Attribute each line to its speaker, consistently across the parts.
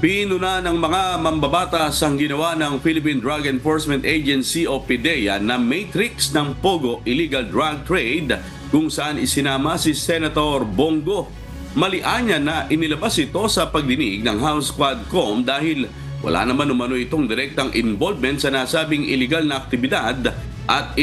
Speaker 1: Pinuna ng mga mambabatas ang ginawa ng Philippine Drug Enforcement Agency o PDEA na matrix ng Pogo illegal drug trade kung saan isinama si Senator Bongo. Malianya na inilabas ito sa pagdinig ng House Quadcom dahil wala naman umano itong direktang involvement sa nasabing illegal na aktibidad at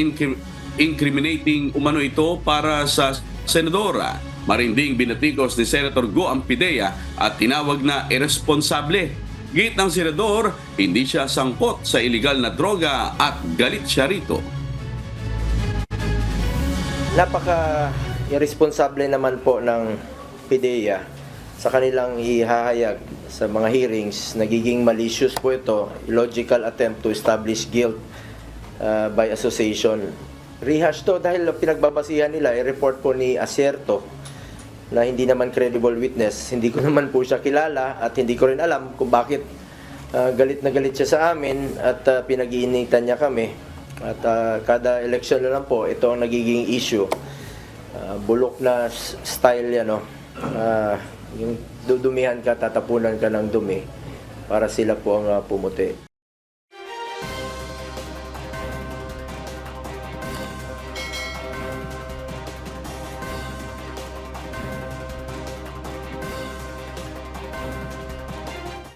Speaker 1: incriminating umano ito para sa senadora. Marinding binatikos ni Senator Go ang PDEA at tinawag na irresponsable. Git ng senador, hindi siya sangkot sa iligal na droga at galit siya rito.
Speaker 2: Napaka-irresponsable naman po ng PDEA sa kanilang ihahayag sa mga hearings. Nagiging malicious po ito, illogical attempt to establish guilt by association. Rehash to dahil pinagbabasihan nila, i-report po ni Acerto na hindi naman credible witness. Hindi ko naman po siya kilala at hindi ko rin alam kung bakit galit na galit siya sa amin at pinag-iinitan niya kami. At kada election na lang po, ito ang nagiging issue. Bulok na style yan, no? Yung dudumihan ka, tatapunan ka ng dumi para sila po ang pumuti.